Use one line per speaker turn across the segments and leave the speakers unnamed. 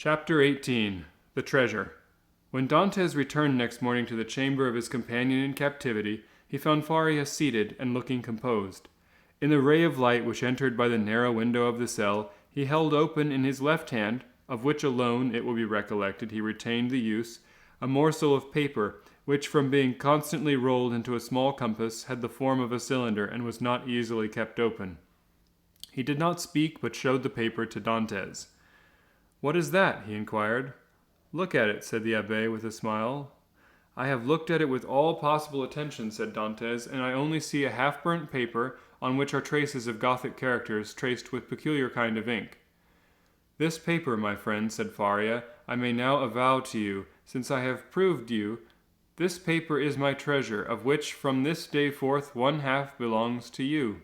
Chapter 18. The Treasure. When Dantes returned next morning to the chamber of his companion in captivity, he found Faria seated and looking composed. In the ray of light which entered by the narrow window of the cell, he held open in his left hand, of which alone, it will be recollected, he retained the use, a morsel of paper, which from being constantly rolled into a small compass had the form of a cylinder and was not easily kept open. He did not speak, but showed the paper to Dantes. "What is that?" he inquired. "Look at it," said the abbé with a smile. "I have looked at it with all possible attention," said Dantes, "and I only see a half-burnt paper on which are traces of Gothic characters traced with peculiar kind of ink." "This paper, my friend," said Faria, "I may now avow to you, since I have proved you, this paper is my treasure, of which from this day forth 1/2 belongs to you."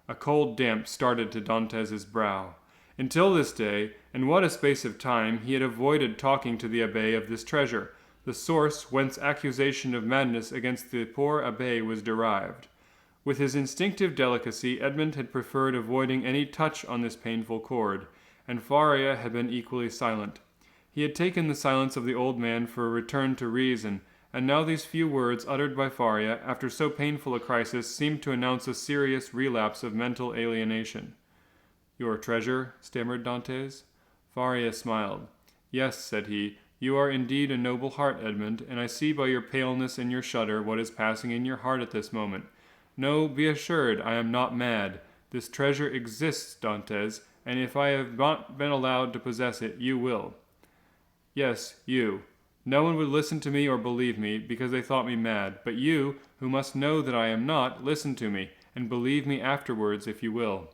A cold damp started to Dantes's brow. Until this day, and what a space of time, he had avoided talking to the abbé of this treasure, the source whence accusation of madness against the poor abbé was derived. With his instinctive delicacy, Edmund had preferred avoiding any touch on this painful chord, and Faria had been equally silent. He had taken the silence of the old man for a return to reason, and now these few words uttered by Faria, after so painful a crisis, seemed to announce a serious relapse of mental alienation. "Your treasure?" stammered Dantes. Faria smiled. "Yes," said he, "you are indeed a noble heart, Edmund, and I see by your paleness and your shudder what is passing in your heart at this moment. No, be assured, I am not mad. This treasure exists, Dantes, and if I have not been allowed to possess it, you will." "Yes, you. No one would listen to me or believe me, because they thought me mad, but you, who must know that I am not, listen to me, and believe me afterwards if you will."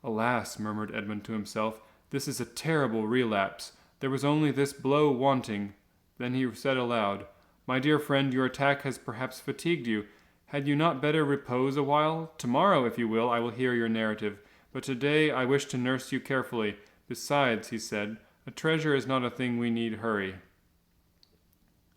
"Alas," murmured Edmund to himself, "this is a terrible relapse. There was only this blow wanting." Then he said aloud, "My dear friend, your attack has perhaps fatigued you. Had you not better repose a while? Tomorrow, if you will, I will hear your narrative, but today I wish to nurse you carefully. Besides," he said, "a treasure is not a thing we need hurry."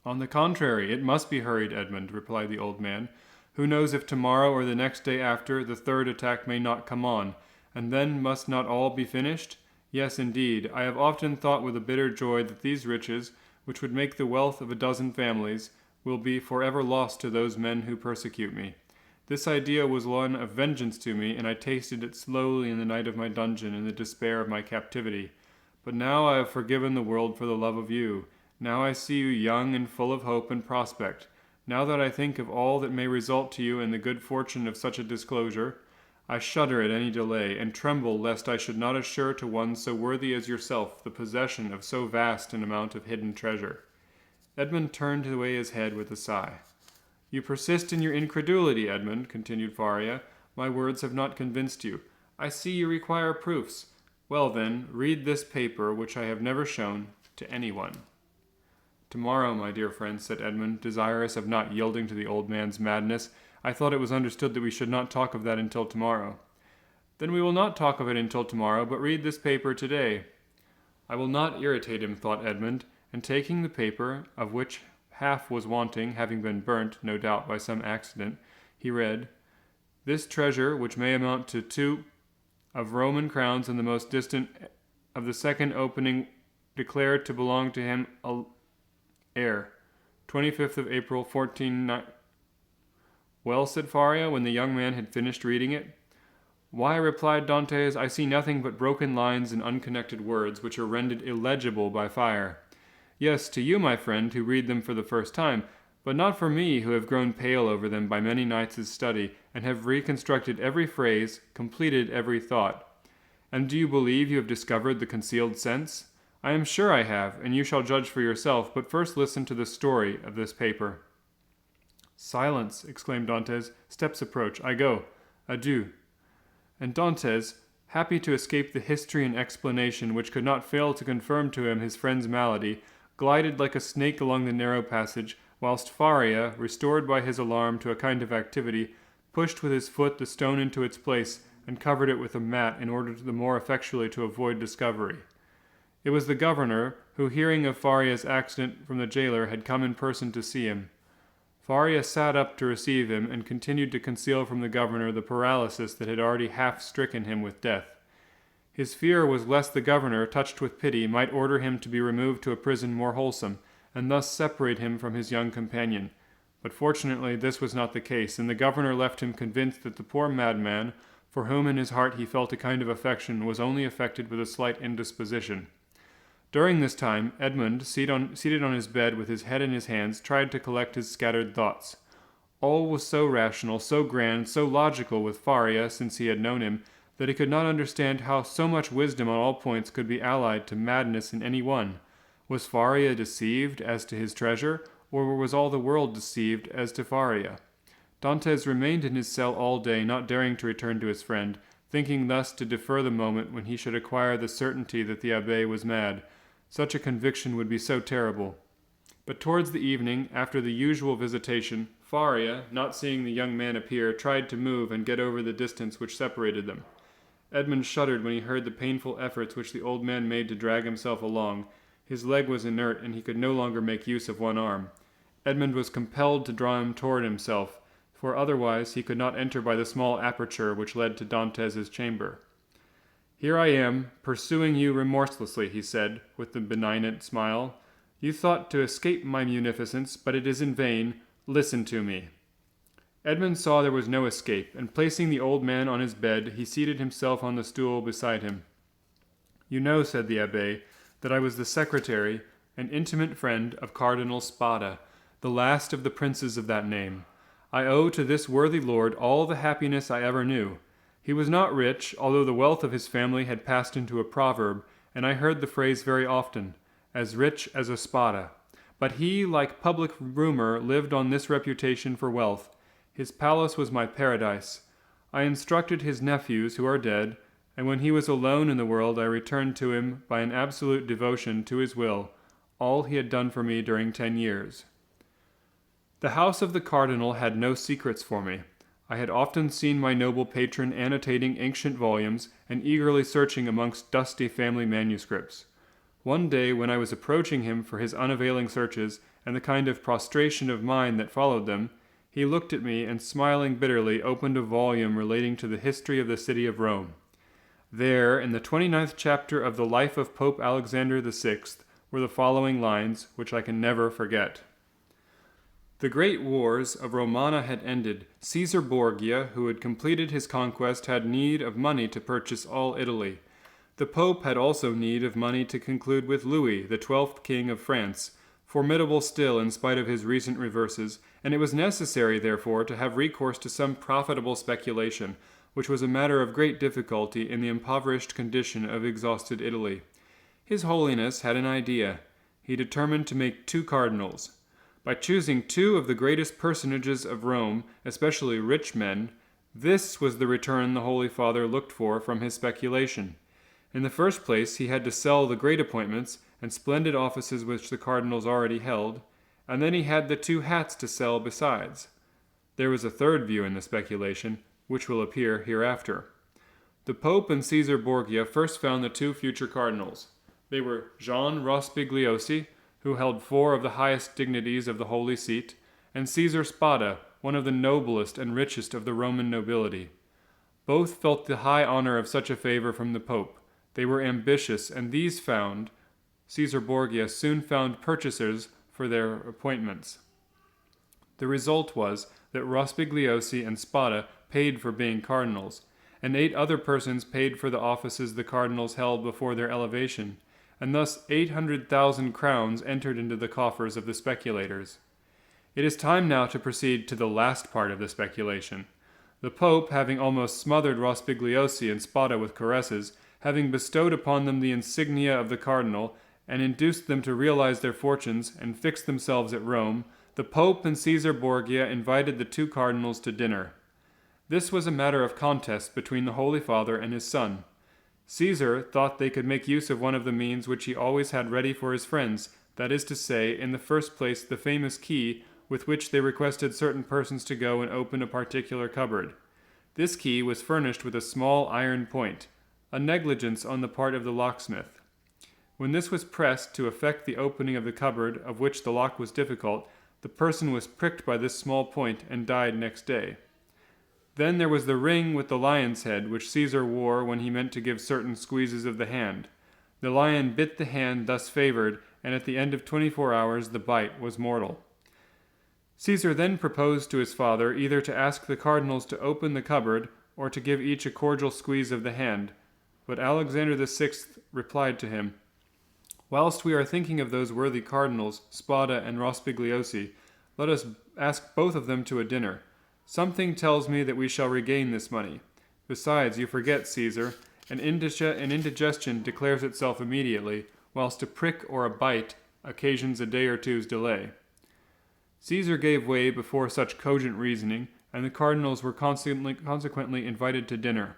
"On the contrary, it must be hurried, Edmund," replied the old man. "Who knows if tomorrow or the next day after, the third attack may not come on, and then must not all be finished? Yes, indeed, I have often thought with a bitter joy that these riches, which would make the wealth of a dozen families, will be forever lost to those men who persecute me. This idea was one of vengeance to me, and I tasted it slowly in the night of my dungeon in the despair of my captivity. But now I have forgiven the world for the love of you. Now I see you young and full of hope and prospect. Now that I think of all that may result to you in the good fortune of such a disclosure, I shudder at any delay, and tremble lest I should not assure to one so worthy as yourself the possession of so vast an amount of hidden treasure." Edmund turned away his head with a sigh. "You persist in your incredulity, Edmund," continued Faria. "My words have not convinced you. I see you require proofs. Well then, read this paper, which I have never shown to anyone." "Tomorrow, my dear friend," said Edmund, desirous of not yielding to the old man's madness. "I thought it was understood that we should not talk of that until tomorrow." "Then we will not talk of it until tomorrow, but read this paper today." "I will not irritate him," thought Edmund, and taking the paper, of which half was wanting, having been burnt, no doubt, by some accident, he read, "This treasure, which may amount to 2 of Roman crowns and the most distant of the second opening, declared to belong to him heir, 25th of April, 14... "Well," said Faria, when the young man had finished reading it. "Why," replied Dantes, "I see nothing but broken lines and unconnected words, which are rendered illegible by fire." "Yes, to you, my friend, who read them for the first time, but not for me, who have grown pale over them by many nights' study, and have reconstructed every phrase, completed every thought." "And do you believe you have discovered the concealed sense?" "I am sure I have, and you shall judge for yourself, but first listen to the story of this paper." "Silence!" exclaimed Dantes. "Steps approach. I go. Adieu." And Dantes, happy to escape the history and explanation which could not fail to confirm to him his friend's malady, glided like a snake along the narrow passage, whilst Faria, restored by his alarm to a kind of activity, pushed with his foot the stone into its place, and covered it with a mat in order the more effectually to avoid discovery. It was the governor, who, hearing of Faria's accident from the jailer, had come in person to see him. Faria sat up to receive him, and continued to conceal from the governor the paralysis that had already half stricken him with death. His fear was lest the governor, touched with pity, might order him to be removed to a prison more wholesome, and thus separate him from his young companion. But fortunately this was not the case, and the governor left him convinced that the poor madman, for whom in his heart he felt a kind of affection, was only affected with a slight indisposition. During this time, Edmund, seated on his bed with his head in his hands, tried to collect his scattered thoughts. All was so rational, so grand, so logical with Faria since he had known him, that he could not understand how so much wisdom on all points could be allied to madness in any one. Was Faria deceived as to his treasure, or was all the world deceived as to Faria? Dantès remained in his cell all day, not daring to return to his friend, thinking thus to defer the moment when he should acquire the certainty that the abbé was mad. Such a conviction would be so terrible. But towards the evening, after the usual visitation, Faria, not seeing the young man appear, tried to move and get over the distance which separated them. Edmund shuddered when he heard the painful efforts which the old man made to drag himself along. His leg was inert, and he could no longer make use of one arm. Edmund was compelled to draw him toward himself, for otherwise he could not enter by the small aperture which led to Dantès' chamber. "Here I am, pursuing you remorselessly," he said, with a benignant smile. "You thought to escape my munificence, but it is in vain. Listen to me." Edmund saw there was no escape, and placing the old man on his bed, he seated himself on the stool beside him. "You know," said the abbé, "that I was the secretary and intimate friend of Cardinal Spada, the last of the princes of that name. I owe to this worthy lord all the happiness I ever knew. He was not rich, although the wealth of his family had passed into a proverb, and I heard the phrase very often, as rich as a Spada. But he, like public rumor, lived on this reputation for wealth. His palace was my paradise. I instructed his nephews, who are dead, and when he was alone in the world I returned to him, by an absolute devotion to his will, all he had done for me during 10 years. The house of the cardinal had no secrets for me. I had often seen my noble patron annotating ancient volumes and eagerly searching amongst dusty family manuscripts. One day, when I was approaching him for his unavailing searches and the kind of prostration of mind that followed them, he looked at me and, smiling bitterly, opened a volume relating to the history of the city of Rome. There, in the 29th chapter of the Life of Pope Alexander VI, were the following lines, which I can never forget. The great wars of Romana had ended. Caesar Borgia, who had completed his conquest, had need of money to purchase all Italy. The Pope had also need of money to conclude with Louis, the 12th King of France, formidable still in spite of his recent reverses, and it was necessary, therefore, to have recourse to some profitable speculation, which was a matter of great difficulty in the impoverished condition of exhausted Italy. His Holiness had an idea. He determined to make 2 cardinals. By choosing 2 of the greatest personages of Rome, especially rich men, this was the return the Holy Father looked for from his speculation. In the first place, he had to sell the great appointments and splendid offices which the cardinals already held, and then he had the 2 hats to sell besides. There was a third view in the speculation, which will appear hereafter. The Pope and Caesar Borgia first found the 2 future cardinals. They were Jean Rospigliosi, who held 4 of the highest dignities of the Holy Seat, and Caesar Spada, one of the noblest and richest of the Roman nobility. Both felt the high honor of such a favor from the Pope. They were ambitious, and these found, Caesar Borgia soon found purchasers for their appointments. The result was that Rospigliosi and Spada paid for being cardinals, and 8 other persons paid for the offices the cardinals held before their elevation, and thus 800,000 crowns entered into the coffers of the speculators. It is time now to proceed to the last part of the speculation. The Pope, having almost smothered Rospigliosi and Spada with caresses, having bestowed upon them the insignia of the cardinal, and induced them to realize their fortunes and fix themselves at Rome, the Pope and Caesar Borgia invited the 2 cardinals to dinner. This was a matter of contest between the Holy Father and his son. Caesar thought they could make use of one of the means which he always had ready for his friends, that is to say, in the first place, the famous key with which they requested certain persons to go and open a particular cupboard. This key was furnished with a small iron point, a negligence on the part of the locksmith. When this was pressed to effect the opening of the cupboard, of which the lock was difficult, the person was pricked by this small point and died next day. Then there was the ring with the lion's head, which Caesar wore when he meant to give certain squeezes of the hand. The lion bit the hand thus favored, and at the end of 24 hours the bite was mortal. Caesar then proposed to his father either to ask the cardinals to open the cupboard, or to give each a cordial squeeze of the hand. But Alexander VI replied to him, "Whilst we are thinking of those worthy cardinals, Spada and Rospigliosi, let us ask both of them to a dinner. Something tells me that we shall regain this money. Besides, you forget, Caesar, an indigestion declares itself immediately, whilst a prick or a bite occasions a day or two's delay." Caesar gave way before such cogent reasoning, and the cardinals were consequently invited to dinner.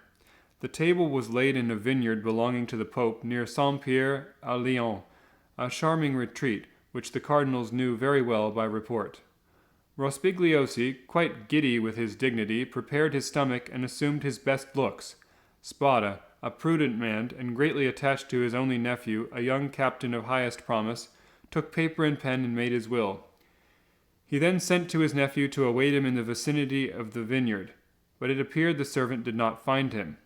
The table was laid in a vineyard belonging to the Pope near Saint-Pierre à Lyons, a charming retreat which the cardinals knew very well by report. Rospigliosi, quite giddy with his dignity, prepared his stomach and assumed his best looks. Spada, a prudent man and greatly attached to his only nephew, a young captain of highest promise, took paper and pen and made his will. He then sent to his nephew to await him in the vicinity of the vineyard, but it appeared the servant did not find him.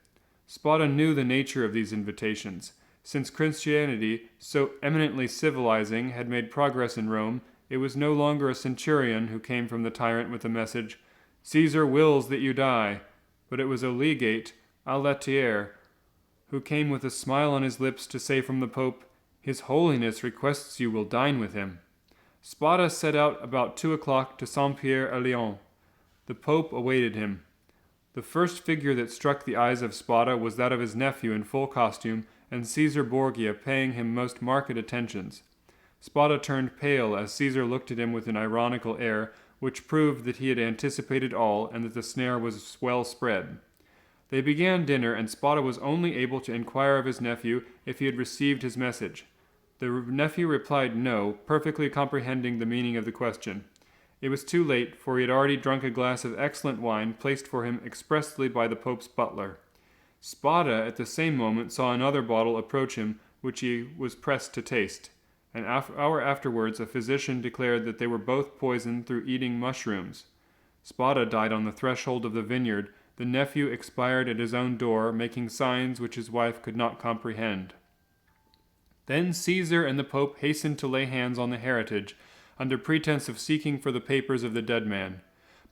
Spada knew the nature of these invitations. Since Christianity, so eminently civilizing, had made progress in Rome, it was no longer a centurion who came from the tyrant with the message, "Caesar wills that you die," but it was a legate, a laitier, who came with a smile on his lips to say from the Pope, "His Holiness requests you will dine with him." Spada set out about 2 o'clock to Saint-Pierre-à-Lyons. The Pope awaited him. The first figure that struck the eyes of Spada was that of his nephew in full costume, and Caesar Borgia paying him most marked attentions. Spada turned pale as Caesar looked at him with an ironical air, which proved that he had anticipated all, and that the snare was well spread. They began dinner, and Spada was only able to inquire of his nephew if he had received his message. The nephew replied no, perfectly comprehending the meaning of the question. It was too late, for he had already drunk a glass of excellent wine placed for him expressly by the Pope's butler. Spada at the same moment saw another bottle approach him, which he was pressed to taste. An hour afterwards a physician declared that they were both poisoned through eating mushrooms. Spada died on the threshold of the vineyard. The nephew expired at his own door, making signs which his wife could not comprehend. Then Caesar and the Pope hastened to lay hands on the heritage, under pretense of seeking for the papers of the dead man.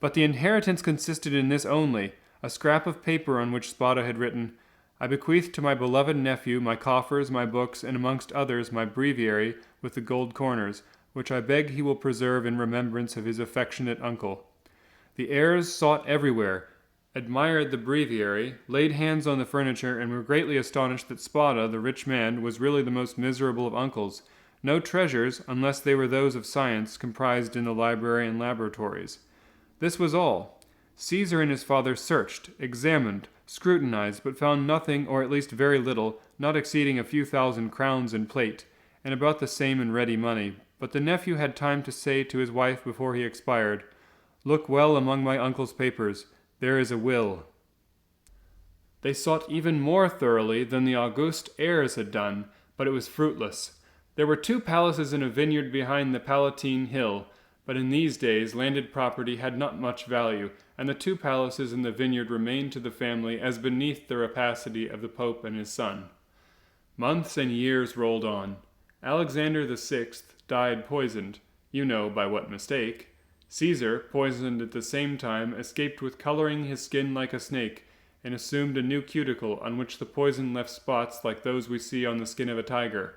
But the inheritance consisted in this only, a scrap of paper on which Spada had written, "I bequeath to my beloved nephew my coffers, my books, and amongst others my breviary with the gold corners, which I beg he will preserve in remembrance of his affectionate uncle." The heirs sought everywhere, admired the breviary, laid hands on the furniture, and were greatly astonished that Spada, the rich man, was really the most miserable of uncles. No treasures, unless they were those of science, comprised in the library and laboratories. This was all. Caesar and his father searched, examined, scrutinized, but found nothing, or at least very little, not exceeding a few thousand crowns in plate, and about the same in ready money. But the nephew had time to say to his wife before he expired, "Look well among my uncle's papers. There is a will." They sought even more thoroughly than the august heirs had done, but it was fruitless. There were 2 palaces in a vineyard behind the Palatine Hill, but in these days landed property had not much value, and the 2 palaces in the vineyard remained to the family as beneath the rapacity of the Pope and his son. Months and years rolled on. Alexander VI died poisoned, you know by what mistake. Caesar, poisoned at the same time, escaped with coloring his skin like a snake, and assumed a new cuticle on which the poison left spots like those we see on the skin of a tiger.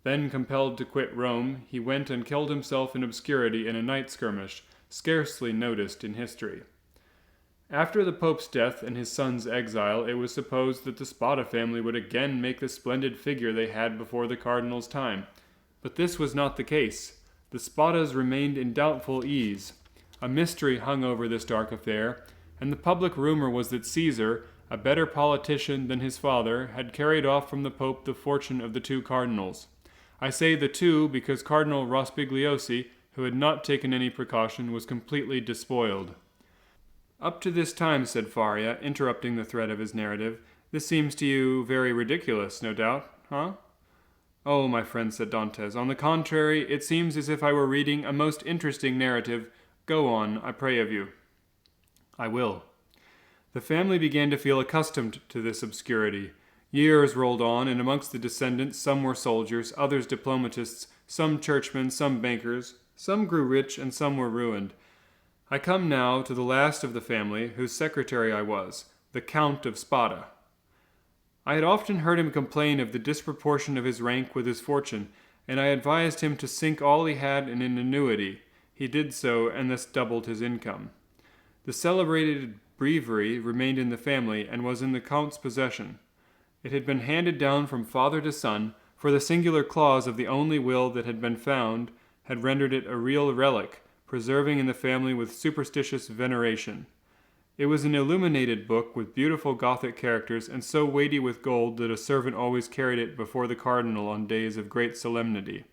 Then, compelled to quit Rome, he went and killed himself in obscurity in a night skirmish, scarcely noticed in history. After the Pope's death and his son's exile, it was supposed that the Spada family would again make the splendid figure they had before the cardinal's time. But this was not the case. The Spadas remained in doubtful ease. A mystery hung over this dark affair, and the public rumor was that Caesar, a better politician than his father, had carried off from the Pope the fortune of the 2 cardinals. I say the 2 because Cardinal Rospigliosi, who had not taken any precaution, was completely despoiled. "Up to this time," said Faria, interrupting the thread of his narrative, "this seems to you very ridiculous, no doubt, huh?" "Oh, my friend," said Dantes, "on the contrary, it seems as if I were reading a most interesting narrative. Go on, I pray of you." "I will. The family began to feel accustomed to this obscurity. Years rolled on, and amongst the descendants some were soldiers, others diplomatists, some churchmen, some bankers. Some grew rich, and some were ruined. I come now to the last of the family, whose secretary I was, the Count of Spada. I had often heard him complain of the disproportion of his rank with his fortune, and I advised him to sink all he had in an annuity. He did so, and thus doubled his income. The celebrated breviary remained in the family, and was in the Count's possession. It had been handed down from father to son, for the singular clause of the only will that had been found had rendered it a real relic, preserving in the family with superstitious veneration. It was an illuminated book with beautiful Gothic characters, and so weighty with gold that a servant always carried it before the cardinal on days of great solemnity.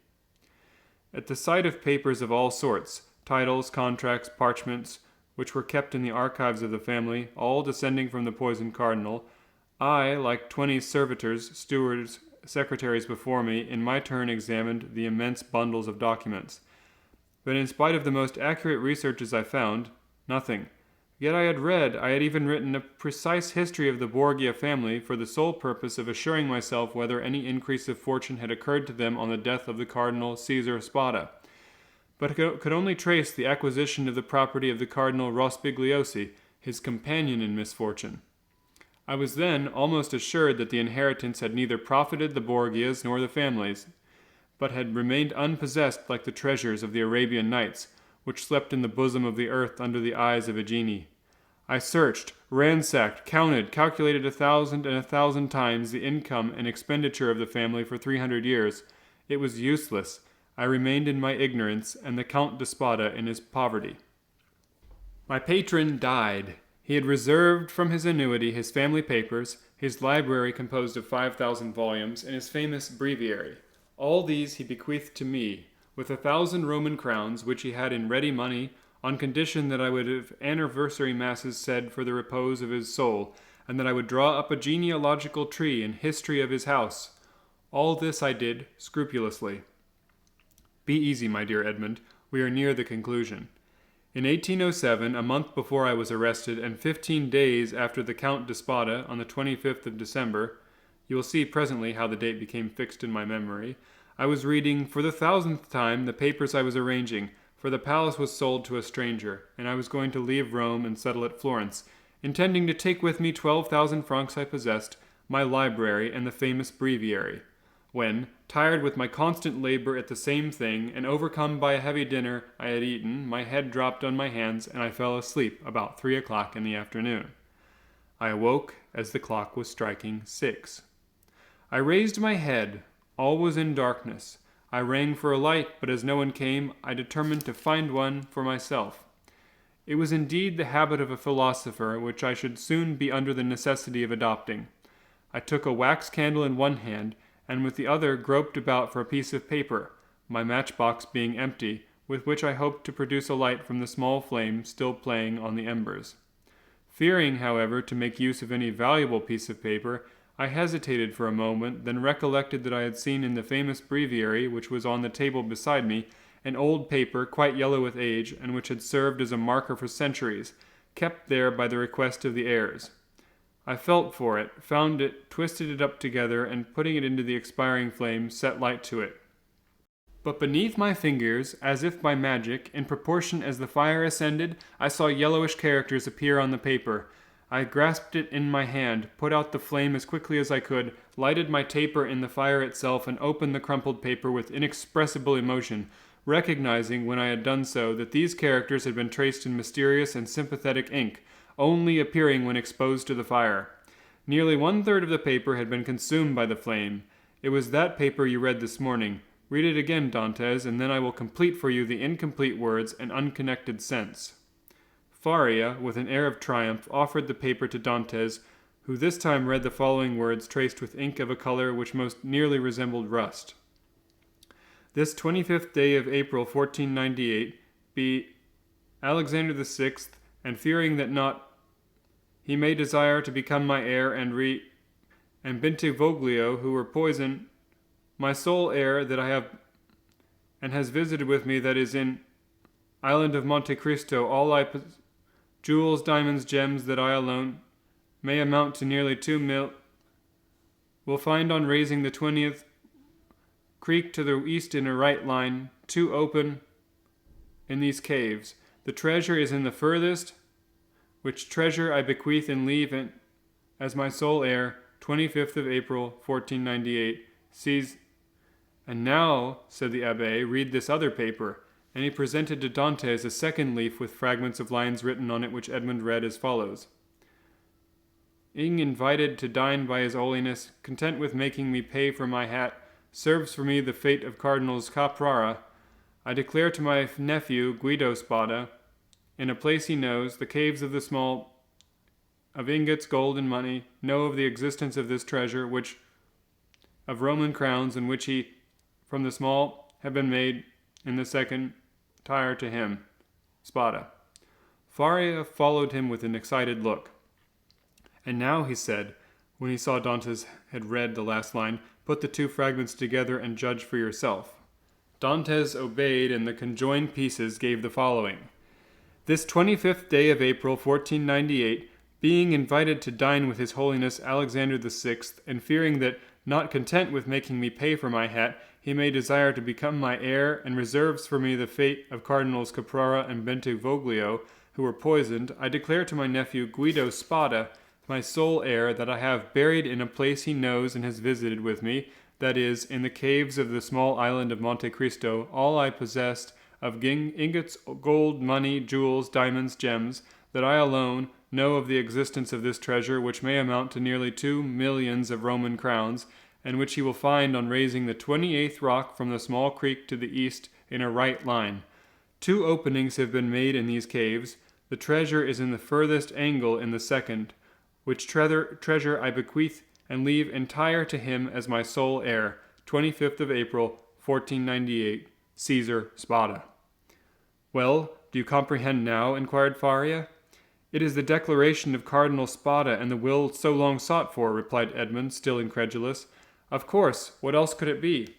At the sight of papers of all sorts, titles, contracts, parchments, which were kept in the archives of the family, all descending from the poisoned cardinal, I, like 20 servitors, stewards, secretaries before me, in my turn examined the immense bundles of documents. But in spite of the most accurate researches I found, nothing. Yet I had even written a precise history of the Borgia family for the sole purpose of assuring myself whether any increase of fortune had occurred to them on the death of the Cardinal Caesar Spada, but could only trace the acquisition of the property of the Cardinal Rospigliosi, his companion in misfortune. I was then almost assured that the inheritance had neither profited the Borgias nor the families, but had remained unpossessed like the treasures of the Arabian Nights, which slept in the bosom of the earth under the eyes of a genie. I searched, ransacked, counted, calculated 1,000 and 1,000 times the income and expenditure of the family for 300 years. It was useless. I remained in my ignorance, and the Count de Spada in his poverty. My patron died. He had reserved from his annuity his family papers, his library composed of 5,000 volumes, and his famous breviary. All these he bequeathed to me, with 1,000 Roman crowns, which he had in ready money, on condition that I would have anniversary masses said for the repose of his soul, and that I would draw up a genealogical tree and history of his house. All this I did scrupulously. Be easy, my dear Edmund, we are near the conclusion. In 1807, a month before I was arrested, and 15 days after the Count de Spada, on the 25th of December, you will see presently how the date became fixed in my memory, I was reading, for the 1,000th time, the papers I was arranging, for the palace was sold to a stranger, and I was going to leave Rome and settle at Florence, intending to take with me 12,000 francs I possessed, my library, and the famous breviary, when, tired with my constant labor at the same thing, and overcome by a heavy dinner I had eaten, my head dropped on my hands, and I fell asleep about 3 o'clock in the afternoon. I awoke as the clock was striking 6. I raised my head. All was in darkness. I rang for a light, but as no one came, I determined to find one for myself. It was indeed the habit of a philosopher, which I should soon be under the necessity of adopting. I took a wax candle in one hand, and with the other groped about for a piece of paper, my matchbox being empty, with which I hoped to produce a light from the small flame still playing on the embers. Fearing, however, to make use of any valuable piece of paper, I hesitated for a moment, then recollected that I had seen in the famous breviary, which was on the table beside me, an old paper, quite yellow with age, and which had served as a marker for centuries, kept there by the request of the heirs. I felt for it, found it, twisted it up together, and putting it into the expiring flame, set light to it. But beneath my fingers, as if by magic, in proportion as the fire ascended, I saw yellowish characters appear on the paper. I grasped it in my hand, put out the flame as quickly as I could, lighted my taper in the fire itself, and opened the crumpled paper with inexpressible emotion, recognizing, when I had done so, that these characters had been traced in mysterious and sympathetic ink, only appearing when exposed to the fire. Nearly 1/3 of the paper had been consumed by the flame. It was that paper you read this morning. Read it again, Dantes, and then I will complete for you the incomplete words and unconnected sense. Faria, with an air of triumph, offered the paper to Dantes, who this time read the following words traced with ink of a color which most nearly resembled rust. This 25th day of April, 1498, be Alexandre the 6th, and fearing that not he may desire to become my heir, and Bentivoglio, who were poison, my sole heir that I have and has visited with me, that is in island of Monte Cristo, all jewels, diamonds, gems, that I alone, may amount to nearly 2 will find on raising the 20th creek to the east in a right line, 2 open in these caves. The treasure is in the furthest, which treasure I bequeath and leave as my sole heir, 25th of April, 1498. Sees. And now, said the abbé, read this other paper. And he presented to Dantes a second leaf with fragments of lines written on it, which Edmund read as follows. Being invited to dine by his holiness, content with making me pay for my hat, serves for me the fate of Cardinals Caprara. I declare to my nephew, Guido Spada, in a place he knows, the caves of the small, of ingots, gold, and money, know of the existence of this treasure, which of Roman crowns, in which he, from the small, have been made in the second tire to him, Spada. Faria followed him with an excited look. And now, he said, when he saw Dantes had read the last line, put the 2 fragments together and judge for yourself. Dantes obeyed, and the conjoined pieces gave the following. This 25th day of April, 1498, being invited to dine with His Holiness Alexander VI, and fearing that, not content with making me pay for my hat, he may desire to become my heir, and reserves for me the fate of Cardinals Caprara and Bentivoglio, who were poisoned, I declare to my nephew Guido Spada, my sole heir, that I have buried in a place he knows and has visited with me, that is, in the caves of the small island of Monte Cristo, all I possessed of ingots, gold, money, jewels, diamonds, gems, that I alone know of the existence of this treasure, which may amount to nearly 2 millions of Roman crowns, and which he will find on raising the 28th rock from the small creek to the east in a right line. 2 openings have been made in these caves. The treasure is in the furthest angle in the second, which treasure I bequeath and leave entire to him as my sole heir, 25th of April, 1498, Caesar Spada. Well, do you comprehend now? Inquired Faria. It is the declaration of Cardinal Spada and the will so long sought for, replied Edmund, still incredulous. Of course, what else could it be?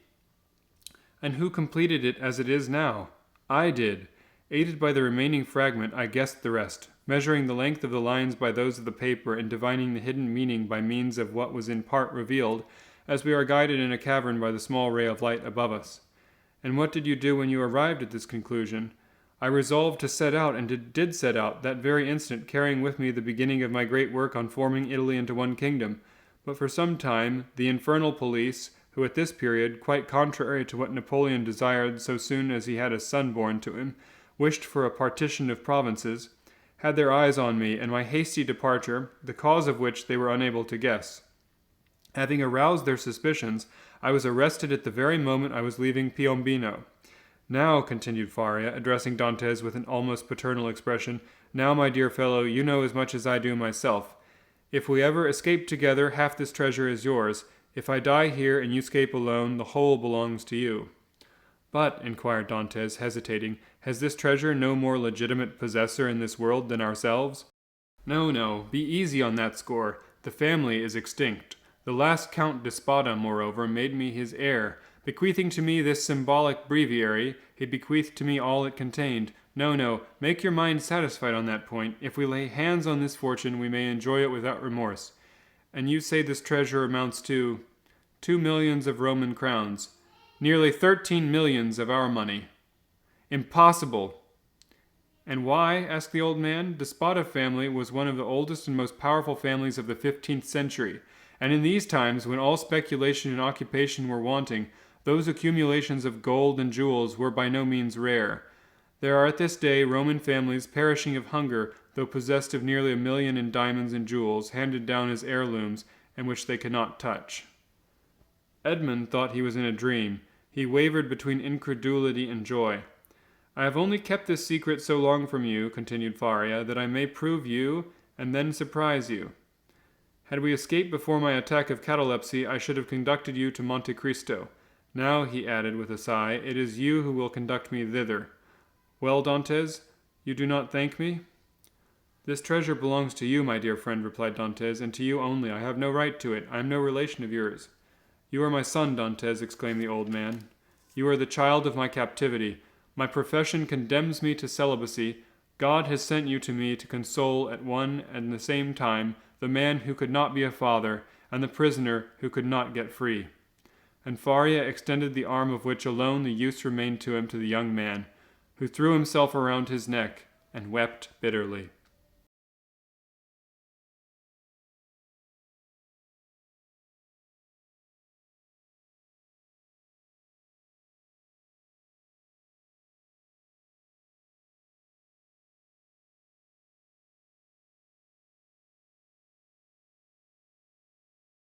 And who completed it as it is now? I did. Aided by the remaining fragment, I guessed the rest, measuring the length of the lines by those of the paper and divining the hidden meaning by means of what was in part revealed, as we are guided in a cavern by the small ray of light above us. And what did you do when you arrived at this conclusion? I resolved to set out, and did set out, that very instant, carrying with me the beginning of my great work on forming Italy into one kingdom. But for some time, the infernal police, who at this period, quite contrary to what Napoleon desired so soon as he had a son born to him, wished for a partition of provinces, had their eyes on me and my hasty departure, the cause of which they were unable to guess. Having aroused their suspicions, I was arrested at the very moment I was leaving Piombino. Now, continued Faria, addressing Dantes with an almost paternal expression, now, my dear fellow, you know as much as I do myself. If we ever escape together, half this treasure is yours. If I die here and you escape alone, the whole belongs to you. But, inquired Dantes, hesitating, has this treasure no more legitimate possessor in this world than ourselves? No, be easy on that score. The family is extinct. The last Count de Spada, moreover, made me his heir. Bequeathing to me this symbolic breviary, he bequeathed to me all it contained. No, make your mind satisfied on that point. If we lay hands on this fortune, we may enjoy it without remorse. And you say this treasure amounts to 2 millions of Roman crowns, nearly 13 millions of our money. Impossible! And why? Asked the old man. The Spada family was one of the oldest and most powerful families of the 15th century, and in these times, when all speculation and occupation were wanting, those accumulations of gold and jewels were by no means rare. There are at this day Roman families perishing of hunger, though possessed of nearly 1 million in diamonds and jewels, handed down as heirlooms, and which they cannot touch. Edmund thought he was in a dream. He wavered between incredulity and joy. I have only kept this secret so long from you, continued Faria, that I may prove you, and then surprise you. Had we escaped before my attack of catalepsy, I should have conducted you to Monte Cristo. Now, he added with a sigh, it is you who will conduct me thither. Well, Dantes, you do not thank me? This treasure belongs to you, my dear friend, replied Dantes, and to you only. I have no right to it. I am no relation of yours. You are my son, Dantes, exclaimed the old man. You are the child of my captivity. My profession condemns me to celibacy. God has sent you to me to console at one and the same time the man who could not be a father, and the prisoner who could not get free. And Faria extended the arm of which alone the use remained to him to the young man, who threw himself around his neck and wept bitterly.